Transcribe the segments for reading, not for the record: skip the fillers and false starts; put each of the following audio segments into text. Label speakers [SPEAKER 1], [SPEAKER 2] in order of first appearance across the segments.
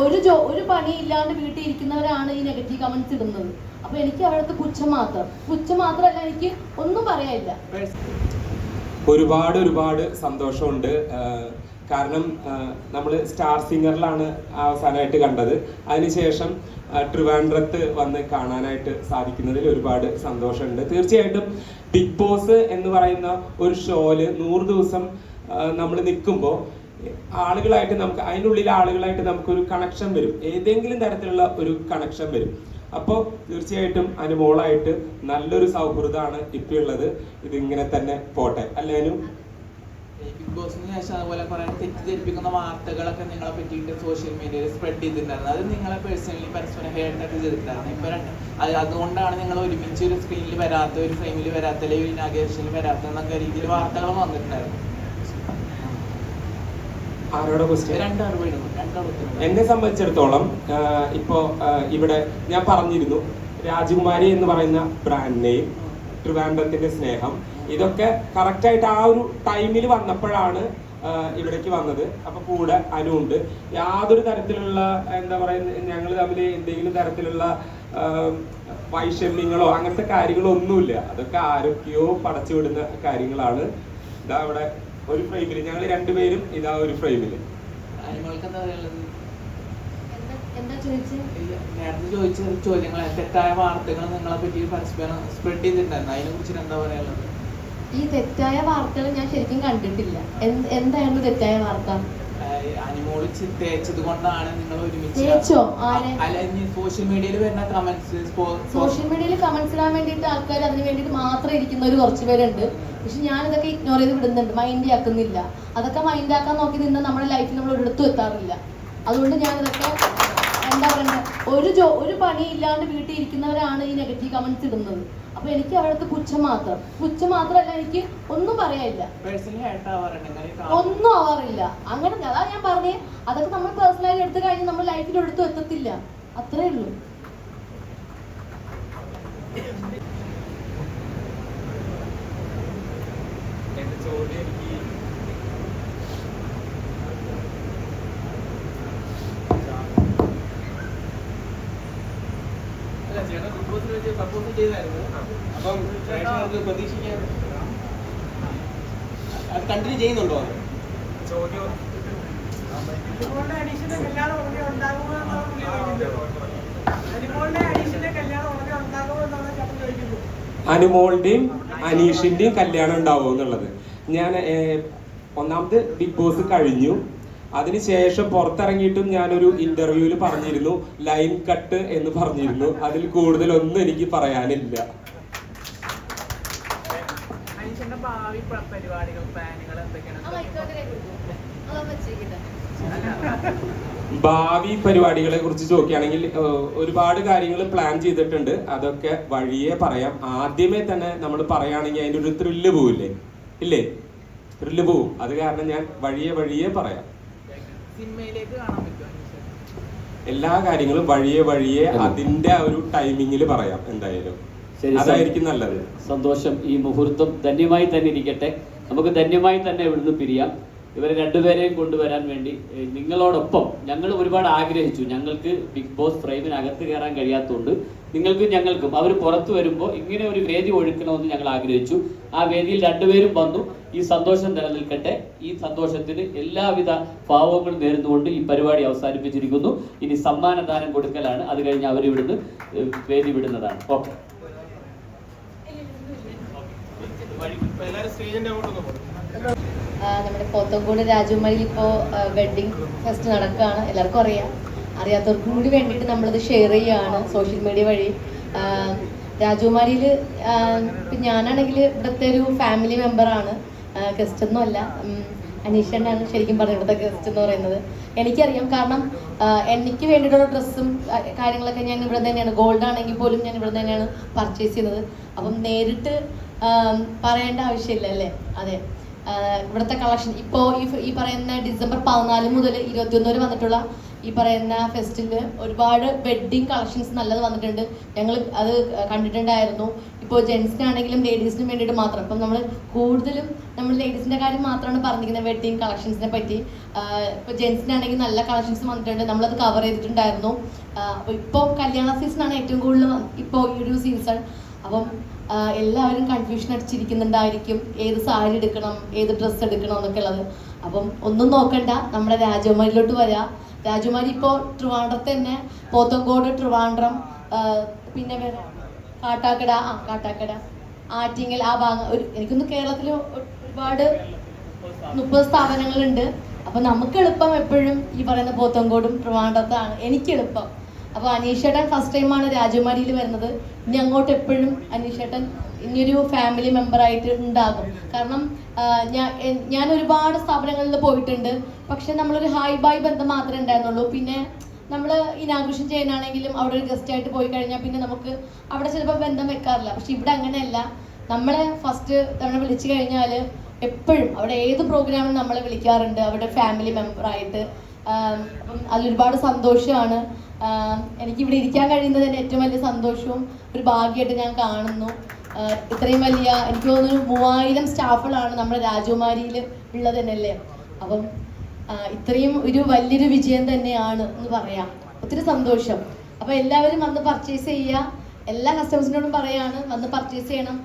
[SPEAKER 1] ഒരു പണി ഇല്ലാണ്ട് വീട്ടിൽ ഇരിക്കുന്നവരാണ് ഈ നെഗറ്റീവ് കമന്റ്സ് ഇടുന്നത്. അപ്പൊ എനിക്ക് അവിടുത്തെ പുച്ഛം മാത്രമല്ല, എനിക്ക് ഒന്നും പറയാനില്ല.
[SPEAKER 2] ഒരുപാട് സന്തോഷമുണ്ട്. കാരണം നമ്മൾ സ്റ്റാർ സിംഗറിലാണ് അവസാനമായിട്ട് കണ്ടത്. അതിനുശേഷം ട്രിവാൻഡ്രത്ത് വന്ന് കാണാനായിട്ട് സാധിക്കുന്നതിൽ ഒരുപാട് സന്തോഷമുണ്ട്. തീർച്ചയായിട്ടും ബിഗ് ബോസ് എന്ന് പറയുന്ന ഒരു ഷോയില് 100 ദിവസം നമ്മൾ നിൽക്കുമ്പോൾ ആളുകളായിട്ട് നമുക്ക് അതിനുള്ളിൽ ആളുകളായിട്ട് നമുക്കൊരു കണക്ഷൻ വരും, ഏതെങ്കിലും തരത്തിലുള്ള ഒരു കണക്ഷൻ വരും. അപ്പോൾ തീർച്ചയായിട്ടും അനുമോളായിട്ട് നല്ലൊരു സൗഹൃദമാണ് ഇപ്പം ഉള്ളത്. ഇതിങ്ങനെ തന്നെ പോട്ടെ. അല്ലേനും
[SPEAKER 3] ബിഗ് ബോസിന് ശേഷം അതുപോലെ കുറെ തെറ്റിദ്ധരിപ്പിക്കുന്ന വാർത്തകളൊക്കെ നിങ്ങളെ പറ്റിയിട്ട് സോഷ്യൽ മീഡിയയിൽ സ്പ്രെഡ് ചെയ്തിട്ടുണ്ടായിരുന്നു. അത് നിങ്ങളെ പേഴ്സണലി പരസ്പരം ഹേർട്ടൊക്കെ ചെയ്തിട്ടുണ്ടായിരുന്നു. ഇപ്പൊ അതുകൊണ്ടാണ് നിങ്ങൾ ഒരുമിച്ച് ഒരു സ്ക്രീനിൽ വരാത്ത, ഒരു ഫ്രെയിമിൽ വരാത്ത, അല്ലെങ്കിൽ ഒരു ഇനാഗ്രേഷനിൽ വരാത്ത എന്നൊക്കെ രീതിയിൽ വാർത്തകൾ വന്നിട്ടുണ്ടായിരുന്നു.
[SPEAKER 2] ആരോടെ ക്വസ്റ്റ്യൻ? എന്നെ സംബന്ധിച്ചിടത്തോളം ഇപ്പോ ഇവിടെ ഞാൻ പറഞ്ഞിരുന്നു, രാജകുമാരി എന്ന് പറയുന്ന ബ്രാൻഡ് നെയിം, ട്രിവാൻഡ്രത്തിന്റെ സ്നേഹം, ഇതൊക്കെ കറക്റ്റായിട്ട് ആ ഒരു ടൈമിൽ വന്നപ്പോഴാണ് ഇവിടേക്ക് വന്നത്. അപ്പൊ കൂടെ അനുണ്ട്. യാതൊരു തരത്തിലുള്ള എന്താ പറയുക, ഞങ്ങൾ തമ്മിൽ എന്തെങ്കിലും തരത്തിലുള്ള വൈഷമ്യങ്ങളോ അങ്ങനത്തെ കാര്യങ്ങളോ ഒന്നുമില്ല. അതൊക്കെ ആരൊക്കെയോ പടച്ചു വിടുന്ന കാര്യങ്ങളാണ്. ഇതാ അവിടെ ഒരു ഫ്രെയിമില് ഞങ്ങൾ രണ്ടുപേരും ഇതാ ഒരു ഫ്രെയിമില്.
[SPEAKER 3] നേരത്തെ ചോദിച്ച ചോദ്യങ്ങൾ, തെറ്റായ വാർത്തകൾ നിങ്ങളെ പറ്റി പരസ്പരം സ്പ്രെഡ് ചെയ്തിട്ടുണ്ടായിരുന്നു. അതിനെ കുറിച്ച് എന്താ പറയാനുള്ളത്?
[SPEAKER 1] ഈ തെറ്റായ വാർത്തകൾ ഞാൻ ശരിക്കും കണ്ടിട്ടില്ല. എന്തായിരുന്നു തെറ്റായ വാർത്ത?
[SPEAKER 3] അനിമോള് തേച്ചത് കൊണ്ടാണ് നിങ്ങൾ ഒരുമിച്ച്. സോഷ്യൽ മീഡിയയിൽ വരുന്ന കമന്റ്സ്,
[SPEAKER 1] സോഷ്യൽ മീഡിയയിൽ കമന്റ്സ് ഇടാൻ വേണ്ടിയിട്ട് ആൾക്കാർ അതിന് വേണ്ടിയിട്ട് മാത്രം ഇരിക്കുന്നവർ കുറച്ച് പേരുണ്ട്. പക്ഷെ ഞാനിതൊക്കെ ഇഗ്നോർ ചെയ്ത് വിടുന്നുണ്ട്, മൈൻഡ് ആക്കുന്നില്ല. അതൊക്കെ മൈൻഡ് ആക്കാൻ നോക്കി നിന്ന് നമ്മുടെ ലൈഫിൽ നമ്മൾ ഒരിടത്തും എത്താറില്ല. അതുകൊണ്ട് ഞാനിതൊക്കെ എന്താ പറയുക, ഒരു പണി ഇല്ലാണ്ട് വീട്ടിൽ ഇരിക്കുന്നവരാണ് ഈ നെഗറ്റീവ് കമന്റ്സ് ഇടുന്നത്. അപ്പൊ എനിക്ക് അവിടുത്തെ പുച്ഛം മാത്രമല്ല, എനിക്ക് ഒന്നും പറയാനില്ല, ഒന്നും ആവാറില്ല. അങ്ങനെ അതാ ഞാൻ പറഞ്ഞേ, അതൊക്കെ നമ്മൾ പേഴ്സണലായി എടുത്തു കഴിഞ്ഞാൽ നമ്മൾ ലൈഫിൽ ഒരിടത്തും എത്തത്തില്ല. അത്രേ ഉള്ളൂ.
[SPEAKER 3] കണ്ടിന്യൂ ചെയ്യുന്നുണ്ടോ?
[SPEAKER 2] അനുമോളുടെയും അനീഷിന്റെയും കല്യാണം ഉണ്ടാവും എന്നുള്ളത്. ഞാൻ ഒന്നാമത് ബിഗ് ബോസ് കഴിഞ്ഞു, അതിനുശേഷം പുറത്തിറങ്ങിയിട്ടും ഞാനൊരു ഇന്റർവ്യൂവിൽ പറഞ്ഞിരുന്നു ലൈൻ കട്ട് എന്ന് പറഞ്ഞിരുന്നു. അതിൽ കൂടുതലൊന്നും എനിക്ക് പറയാനില്ല. ഭാവി പരിപാടികളെ കുറിച്ച് ചോദിക്കുകയാണെങ്കിൽ ഒരുപാട് കാര്യങ്ങൾ പ്ലാൻ ചെയ്തിട്ടുണ്ട്. അതൊക്കെ വഴിയെ പറയാം. ആദ്യമേ തന്നെ നമ്മൾ പറയുകയാണെങ്കിൽ അതിൻ്റെ ഒരു ത്രില്ല് പോവില്ലേ? ഇല്ലേ? ത്രില്ല് പോവും. അത് കാരണം ഞാൻ വഴിയെ പറയാം. എല്ലാ കാര്യങ്ങളും വഴിയെ അതിന്റെ ഒരു ടൈമിങ്ങിൽ പറയാം. എന്തായാലും അതായിരിക്കും നല്ലത്.
[SPEAKER 4] സന്തോഷം. ഈ മുഹൂർത്തം ധന്യമായി തന്നെ ഇരിക്കട്ടെ. നമുക്ക് ധന്യമായി തന്നെ ഇവിടുന്ന് പിരിയാം. ഇവരെ രണ്ടുപേരെയും കൊണ്ടുവരാൻ വേണ്ടി നിങ്ങളോടൊപ്പം ഞങ്ങൾ ഒരുപാട് ആഗ്രഹിച്ചു. ഞങ്ങൾക്ക് ബിഗ് ബോസ് ഫ്രെയിമിനകത്ത് കയറാൻ കഴിയാത്തതുകൊണ്ട് നിങ്ങൾക്കും ഞങ്ങൾക്കും അവർ പുറത്തു വരുമ്പോൾ ഇങ്ങനെ ഒരു വേദി ഒഴുക്കണമെന്ന് ഞങ്ങൾ ആഗ്രഹിച്ചു. ആ വേദിയിൽ രണ്ടുപേരും വന്നു. ഈ സന്തോഷം നിലനിൽക്കട്ടെ. ഈ സന്തോഷത്തിന് എല്ലാവിധ ഭാവങ്ങളും നേർന്നുകൊണ്ട് ഈ പരിപാടി അവസാനിപ്പിച്ചിരിക്കുന്നു. ഇനി സമ്മാനദാനം കൊടുക്കലാണ്. അത് കഴിഞ്ഞ് അവരിവിടുന്ന് വേദി വിടുന്നതാണ്. ഓക്കെ.
[SPEAKER 1] നമ്മുടെ പോത്തങ്കോട് രാജകുമാരിയിൽ ഇപ്പോൾ വെഡ്ഡിങ് ഫെസ്റ്റ് നടക്കുകയാണ്. എല്ലാവർക്കും അറിയാത്തവർക്കും കൂടി വേണ്ടിയിട്ട് നമ്മളിത് ഷെയർ ചെയ്യുകയാണ് സോഷ്യൽ മീഡിയ വഴി. രാജകുമാരിയിൽ ഇപ്പം ഞാനാണെങ്കിൽ ഇവിടുത്തെ ഒരു ഫാമിലി മെമ്പറാണ്, ഗസ്റ്റൊന്നും അല്ല. അനീഷനാണ് ശരിക്കും പറഞ്ഞ ഇവിടുത്തെ ഗസ്റ്റ് എന്ന് പറയുന്നത്. എനിക്കറിയാം, കാരണം എനിക്ക് വേണ്ടിയിട്ടുള്ള ഡ്രസ്സും കാര്യങ്ങളൊക്കെ ഞാൻ ഇവിടെ തന്നെയാണ്, ഗോൾഡ് ആണെങ്കിൽ പോലും ഞാൻ ഇവിടെ തന്നെയാണ് പർച്ചേസ് ചെയ്യുന്നത്. അപ്പം നേരിട്ട് പറയേണ്ട ആവശ്യമില്ല അല്ലേ? അതെ, ഇവിടുത്തെ കളക്ഷൻ ഇപ്പോൾ ഈ പറയുന്ന ഡിസംബർ 14 മുതൽ 21 വരെ വന്നിട്ടുള്ള ഈ പറയുന്ന ഫെസ്റ്റിൽ ഒരുപാട് വെഡ്ഡിങ് കളക്ഷൻസ് നല്ലത് വന്നിട്ടുണ്ട്. ഞങ്ങൾ അത് കണ്ടിട്ടുണ്ടായിരുന്നു. ഇപ്പോൾ ഇപ്പോൾ ജെൻസിനാണെങ്കിലും ലേഡീസിനും വേണ്ടിയിട്ട് മാത്രം. ഇപ്പം നമ്മൾ കൂടുതലും നമ്മൾ ലേഡീസിൻ്റെ കാര്യം മാത്രമാണ് പറഞ്ഞിരിക്കുന്നത് വെഡ്ഡിങ് കളക്ഷൻസിനെ പറ്റി. ഇപ്പോൾ ജെൻസിനാണെങ്കിൽ നല്ല കളക്ഷൻസ് വന്നിട്ടുണ്ട്, നമ്മളത് കവർ ചെയ്തിട്ടുണ്ടായിരുന്നു. അപ്പോൾ ഇപ്പോൾ കല്യാണ സീസണാണ് ഏറ്റവും കൂടുതൽ ഇപ്പോൾ ഈ ഒരു സീസൺ. അപ്പം എല്ലാവരും കൺഫ്യൂഷൻ അടിച്ചിരിക്കുന്നുണ്ടായിരിക്കും ഏത് സാരി എടുക്കണം, ഏത് ഡ്രസ്സ് എടുക്കണം എന്നൊക്കെ ഉള്ളത്. അപ്പം ഒന്നും നോക്കണ്ട, നമ്മുടെ രാജകുമാരിയിലോട്ട് വരാം. രാജകുമാരി ഇപ്പോൾ ട്രിവാൻഡ്രത്ത് തന്നെ, പോത്തങ്കോട്, ട്രിവാൻഡ്രം, പിന്നെ വേറെ കാട്ടാക്കട, ആറ്റിങ്ങൽ, ആ ഭാഗം എനിക്കൊന്ന് കേരളത്തിൽ ഒരുപാട് 30 സ്ഥാപനങ്ങളുണ്ട്. അപ്പം നമുക്ക് എളുപ്പം എപ്പോഴും ഈ പറയുന്ന പോത്തങ്കോടും ട്രിവാൻഡ്രത്താണ് എനിക്ക് എളുപ്പം. അപ്പോൾ അനീഷേട്ടൻ ഫസ്റ്റ് ടൈമാണ് രാജകുമാരിയിൽ വരുന്നത്. ഇനി അങ്ങോട്ട് എപ്പോഴും അനീഷേട്ടൻ ഇനിയൊരു ഫാമിലി മെമ്പറായിട്ട് ഉണ്ടാകും. കാരണം ഞാൻ ഒരുപാട് സ്ഥാപനങ്ങളിൽ പോയിട്ടുണ്ട്, പക്ഷെ നമ്മളൊരു ഹായ് ബായ് ബന്ധം മാത്രമേ ഉണ്ടായിരുന്നുള്ളൂ. പിന്നെ നമ്മൾ ഇനാഘോഷം ചെയ്യാനാണെങ്കിലും അവിടെ ഒരു ഗസ്റ്റ് ആയിട്ട് പോയി കഴിഞ്ഞാൽ പിന്നെ നമുക്ക് അവിടെ ചിലപ്പോൾ ബന്ധം വെക്കാറില്ല. പക്ഷെ ഇവിടെ അങ്ങനെയല്ല, നമ്മളെ ഫസ്റ്റ് തവണ വിളിച്ചു കഴിഞ്ഞാൽ എപ്പോഴും അവിടെ ഏത് പ്രോഗ്രാമിനും നമ്മളെ വിളിക്കാറുണ്ട്, അവിടെ ഫാമിലി മെമ്പറായിട്ട്. അപ്പം അതിലൊരുപാട് സന്തോഷമാണ്. എനിക്കിവിടെ ഇരിക്കാൻ കഴിയുന്നത് എൻ്റെ ഏറ്റവും വലിയ സന്തോഷവും ഒരു ഭാഗ്യമായിട്ട് ഞാൻ കാണുന്നു. ഇത്രയും വലിയ, എനിക്ക് തോന്നുന്നു 3000 സ്റ്റാഫുകളാണ് നമ്മുടെ രാജകുമാരിയിൽ ഉള്ളത് തന്നെയല്ലേ. അപ്പം ഇത്രയും ഒരു വലിയൊരു വിജയം തന്നെയാണ് എന്ന് പറയാം. ഒത്തിരി സന്തോഷം. അപ്പോൾ എല്ലാവരും വന്ന് പർച്ചേസ് ചെയ്യുക. എല്ലാ കസ്റ്റമേഴ്സിനോടും പറയാണ് വന്ന് പർച്ചേസ് ചെയ്യണം.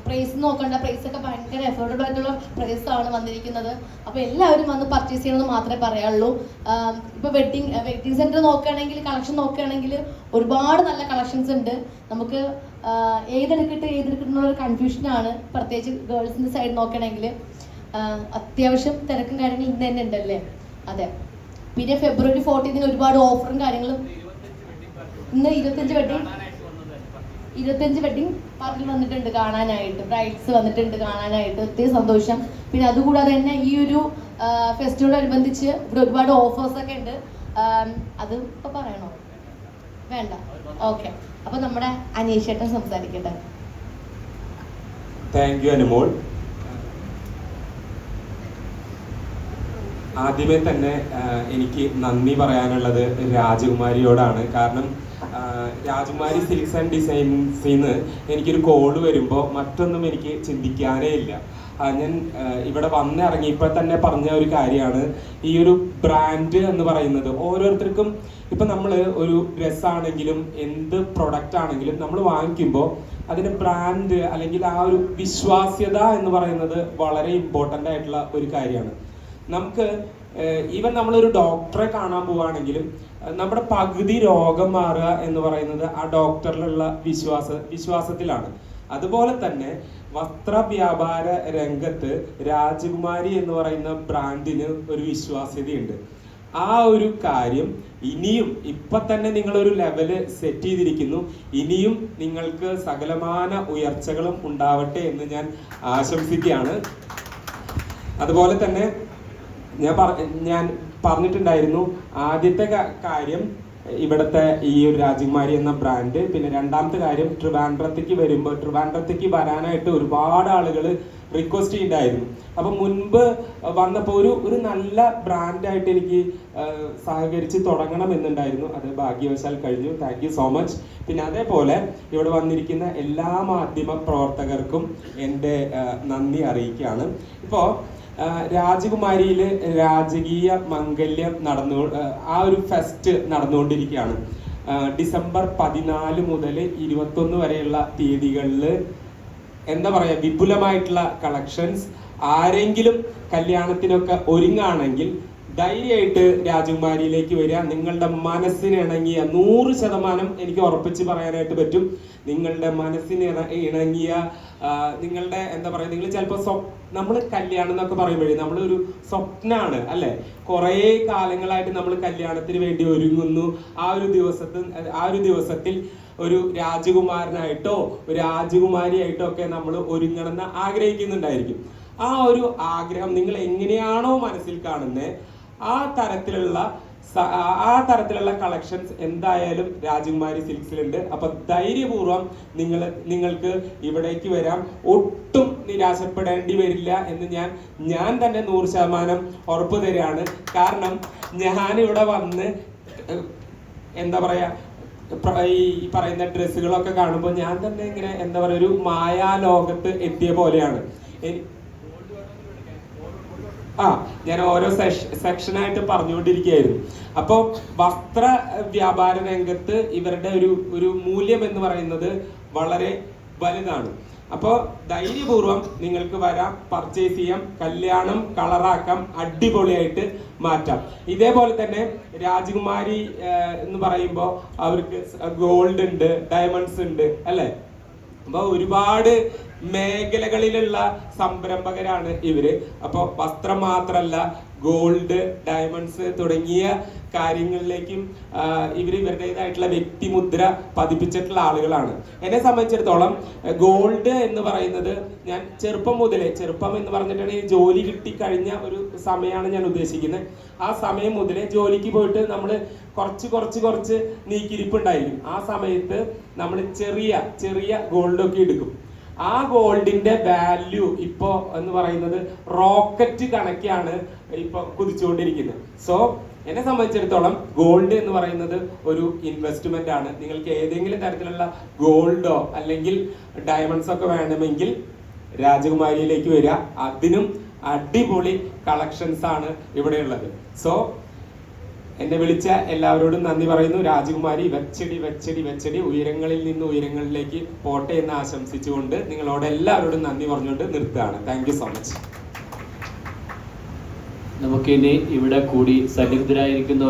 [SPEAKER 1] പ്രൈസ് നോക്കണ്ട, പ്രൈസൊക്കെ ഭയങ്കര അഫോർഡബിൾ ആയിട്ടുള്ള പ്രൈസാണ് വന്നിരിക്കുന്നത്. അപ്പോൾ എല്ലാവരും വന്ന് പർച്ചേസ് ചെയ്യണമെന്ന് മാത്രമേ പറയാനുള്ളൂ. ഇപ്പോൾ വെഡിങ് സെൻറ്റർ നോക്കുകയാണെങ്കിൽ, കളക്ഷൻ നോക്കുകയാണെങ്കിൽ ഒരുപാട് നല്ല കളക്ഷൻസ് ഉണ്ട്. നമുക്ക് ഏതെടുക്കട്ടെ എന്നുള്ളൊരു കൺഫ്യൂഷനാണ്, പ്രത്യേകിച്ച് ഗേൾസിൻ്റെ സൈഡ് നോക്കുകയാണെങ്കിൽ. അത്യാവശ്യം തിരക്കും കാര്യങ്ങളും ഇന്ന് തന്നെ ഉണ്ടല്ലേ. അതെ, പിന്നെ ഫെബ്രുവരി 14 ഒരുപാട് ഓഫറും കാര്യങ്ങളും. ഇന്ന് 25 വെഡിങ് പാർട്ടിൽ വന്നിട്ടുണ്ട് കാണാനായിട്ട്, ബ്രൈഡ്സ് വന്നിട്ടുണ്ട് കാണാനായിട്ട്. ഒത്തിരി സന്തോഷം. പിന്നെ അതുകൂടാതെ തന്നെ ഈ ഒരു ഫെസ്റ്റിവലോടനുബന്ധിച്ച് ഇവിടെ ഒരുപാട് ഓഫേഴ്സൊക്കെ ഉണ്ട്. അത് ഇപ്പോൾ പറയണോ? വേണ്ട, ഓക്കെ. അപ്പോൾ നമ്മുടെ അനീഷേട്ടൻ സംസാരിക്കട്ടെ.
[SPEAKER 2] Thank you Anumol. ആദ്യമേ തന്നെ എനിക്ക് നന്ദി പറയാനുള്ളത് രാജകുമാരിയോടാണ്. കാരണം രാജകുമാരി സിൽക്സ് ആൻഡ് ഡിസൈൻസിൽ നിന്ന് എനിക്കൊരു കോള് വരുമ്പോൾ മറ്റൊന്നും എനിക്ക് ചിന്തിക്കാനേ ഇല്ല. ഞാൻ ഇവിടെ വന്നിറങ്ങിയപ്പോൾ തന്നെ പറഞ്ഞ ഒരു കാര്യമാണ്, ഈ ഒരു ബ്രാൻഡ് എന്ന് പറയുന്നത് ഓരോരുത്തർക്കും, ഇപ്പം നമ്മൾ ഒരു ഡ്രസ്സാണെങ്കിലും എന്ത് പ്രൊഡക്റ്റ് ആണെങ്കിലും നമ്മൾ വാങ്ങിക്കുമ്പോൾ അതിൻ്റെ ബ്രാൻഡ് അല്ലെങ്കിൽ ആ ഒരു വിശ്വാസ്യത എന്ന് പറയുന്നത് വളരെ ഇമ്പോർട്ടൻ്റ് ആയിട്ടുള്ള ഒരു കാര്യമാണ്. നമുക്ക് ഈവൻ നമ്മളൊരു ഡോക്ടറെ കാണാൻ പോവുകയാണെങ്കിലും നമ്മുടെ പകുതി രോഗം മാറുക എന്ന് പറയുന്നത് ആ ഡോക്ടറിലുള്ള വിശ്വാസത്തിലാണ്. അതുപോലെ തന്നെ വസ്ത്ര വ്യാപാര രംഗത്ത് രാജകുമാരി എന്ന് പറയുന്ന ബ്രാൻഡിന് ഒരു വിശ്വാസ്യതയുണ്ട്. ആ ഒരു കാര്യം ഇനിയും ഇപ്പൊ തന്നെ നിങ്ങളൊരു ലെവല് സെറ്റ് ചെയ്തിരിക്കുന്നു. ഇനിയും നിങ്ങൾക്ക് സകലമാന ഉയർച്ചകളും ഉണ്ടാവട്ടെ എന്ന് ഞാൻ ആശംസിക്കുകയാണ്. അതുപോലെ തന്നെ ഞാൻ പറഞ്ഞിട്ടുണ്ടായിരുന്നു, ആദ്യത്തെ കാര്യം ഇവിടുത്തെ ഈ ഒരു രാജകുമാരി എന്ന ബ്രാൻഡ്. പിന്നെ രണ്ടാമത്തെ കാര്യം, ട്രിവാൻഡ്രത്തേക്ക് വരാനായിട്ട് ഒരുപാട് ആളുകൾ റിക്വസ്റ്റ് ചെയ്തിട്ടുണ്ടായിരുന്നു. അപ്പം മുൻപ് വന്നപ്പോൾ ഒരു നല്ല ബ്രാൻഡായിട്ട് എനിക്ക് സഹകരിച്ച് തുടങ്ങണം എന്നുണ്ടായിരുന്നു. അത് ഭാഗ്യവശാൽ കഴിഞ്ഞു. Thank you so much. പിന്നെ അതേപോലെ ഇവിടെ വന്നിരിക്കുന്ന എല്ലാ മാധ്യമ പ്രവർത്തകർക്കും എൻ്റെ നന്ദി അറിയിക്കുകയാണ്. ഇപ്പോൾ രാജകുമാരിയിൽ രാജകീയ മംഗല്യം ആ ഒരു ഫെസ്റ്റ് നടന്നുകൊണ്ടിരിക്കുകയാണ്. ഡിസംബർ 14 മുതൽ 21 വരെയുള്ള തീയതികളിൽ എന്താ പറയുക, വിപുലമായിട്ടുള്ള കളക്ഷൻസ്. ആരെങ്കിലും കല്യാണത്തിനൊക്കെ ഒരുങ്ങാണെങ്കിൽ ധൈര്യമായിട്ട് രാജകുമാരിയിലേക്ക് വരിക. നിങ്ങളുടെ മനസ്സിന് ഇണങ്ങിയ 100% എനിക്ക് ഉറപ്പിച്ച് പറയാനായിട്ട് പറ്റും, നിങ്ങളുടെ മനസ്സിന് ഇണങ്ങിയ നിങ്ങളുടെ എന്താ പറയുക, നിങ്ങൾ ചിലപ്പോൾ നമ്മൾ കല്യാണം എന്നൊക്കെ പറയുമ്പോഴേ നമ്മളൊരു സ്വപ്നമാണ് അല്ലേ. കുറേ കാലങ്ങളായിട്ട് നമ്മൾ കല്യാണത്തിന് വേണ്ടി ഒരുങ്ങുന്നു. ആ ഒരു ദിവസത്തിൽ ഒരു രാജകുമാരനായിട്ടോ ഒരു രാജകുമാരിയായിട്ടോ ഒക്കെ നമ്മൾ ഒരുങ്ങണമെന്ന് ആഗ്രഹിക്കുന്നുണ്ടായിരിക്കും. ആ ഒരു ആഗ്രഹം നിങ്ങൾ എങ്ങനെയാണോ മനസ്സിൽ കാണുന്നത് ആ തരത്തിലുള്ള കളക്ഷൻസ് എന്തായാലും രാജകുമാരി സിൽക്സിലുണ്ട്. അപ്പൊ ധൈര്യപൂർവ്വം നിങ്ങൾക്ക് ഇവിടേക്ക് വരാം. ഒട്ടും നിരാശപ്പെടേണ്ടി വരില്ല എന്ന് ഞാൻ തന്നെ 100% ഉറപ്പ് തരികയാണ്. കാരണം ഞാനിവിടെ വന്ന് എന്താ പറയാ, ഈ പറയുന്ന ഡ്രസ്സുകളൊക്കെ കാണുമ്പോൾ ഞാൻ തന്നെ ഇങ്ങനെ എന്താ പറയുക ഒരു മായാലോകത്ത് എത്തിയ പോലെയാണ്. ഞാൻ ഓരോ സെക്ഷനായിട്ട് പറഞ്ഞുകൊണ്ടിരിക്കുകയായിരുന്നു. അപ്പോൾ വസ്ത്ര വ്യാപാര രംഗത്ത് ഇവരുടെ ഒരു മൂല്യം എന്ന് പറയുന്നത് വളരെ വലുതാണ്. അപ്പോൾ ധൈര്യപൂർവ്വം നിങ്ങൾക്ക് വരാം, പർച്ചേസ് ചെയ്യാം, കല്യാണം കളറാക്കാം, അടിപൊളിയായിട്ട് മാറ്റാം. ഇതേപോലെ തന്നെ രാജകുമാരി എന്ന് പറയുമ്പോൾ അവർക്ക് ഗോൾഡ് ഉണ്ട്, ഡയമണ്ട്സ് ഉണ്ട് അല്ലേ. അപ്പോൾ ഒരുപാട് മേഖലകളിലുള്ള സംരംഭകരാണ് ഇവര്. അപ്പോൾ വസ്ത്രം മാത്രമല്ല, ഗോൾഡ്, ഡയമണ്ട്സ് തുടങ്ങിയ കാര്യങ്ങളിലേക്കും ഇവരുടേതായിട്ടുള്ള വ്യക്തിമുദ്ര പതിപ്പിച്ചിട്ടുള്ള ആളുകളാണ്. എന്നെ സംബന്ധിച്ചിടത്തോളം ഗോൾഡ് എന്ന് പറയുന്നത് ഞാൻ ചെറുപ്പം മുതലേ, ചെറുപ്പം എന്ന് പറഞ്ഞിട്ടുണ്ടെങ്കിൽ ജോലി കിട്ടിക്കഴിഞ്ഞ ഒരു സമയമാണ് ഞാൻ ഉദ്ദേശിക്കുന്നത്. ആ സമയം മുതലേ ജോലിക്ക് പോയിട്ട് നമ്മൾ കുറച്ച് നീക്കിരിപ്പുണ്ടായിരിക്കും. ആ സമയത്ത് നമ്മൾ ചെറിയ ഗോൾഡൊക്കെ എടുക്കും. ആ ഗോൾഡിന്റെ വാല്യൂ ഇപ്പോ എന്ന് പറയുന്നത് റോക്കറ്റ് കണക്കാണ് ഇപ്പൊ കുതിച്ചുകൊണ്ടിരിക്കുന്നത്. സോ എന്നെ സംബന്ധിച്ചിടത്തോളം ഗോൾഡ് എന്ന് പറയുന്നത് ഒരു ഇൻവെസ്റ്റ്മെന്റ് ആണ്. നിങ്ങൾക്ക് ഏതെങ്കിലും തരത്തിലുള്ള ഗോൾഡോ അല്ലെങ്കിൽ ഡയമണ്ട്സ് ഒക്കെ വേണമെങ്കിൽ രാജകുമാരിയിലേക്ക് വരിക. അതിനും അടിപൊളി കളക്ഷൻസ് ആണ് ഇവിടെയുള്ളത്. സോ എന്നെ വിളിച്ച എല്ലാവരോടും നന്ദി പറയുന്നു. രാജകുമാരി വെച്ചടി ഉയരങ്ങളിൽ നിന്ന് ഉയരങ്ങളിലേക്ക് പോട്ടെ എന്ന് ആശംസിച്ചുകൊണ്ട് നിങ്ങളോട് എല്ലാവരോടും നന്ദി പറഞ്ഞുകൊണ്ട് നിർത്തുകയാണ്. Thank you so much.
[SPEAKER 4] നമുക്കിനി ഇവിടെ കൂടി സന്നിഹിതരായിരിക്കുന്ന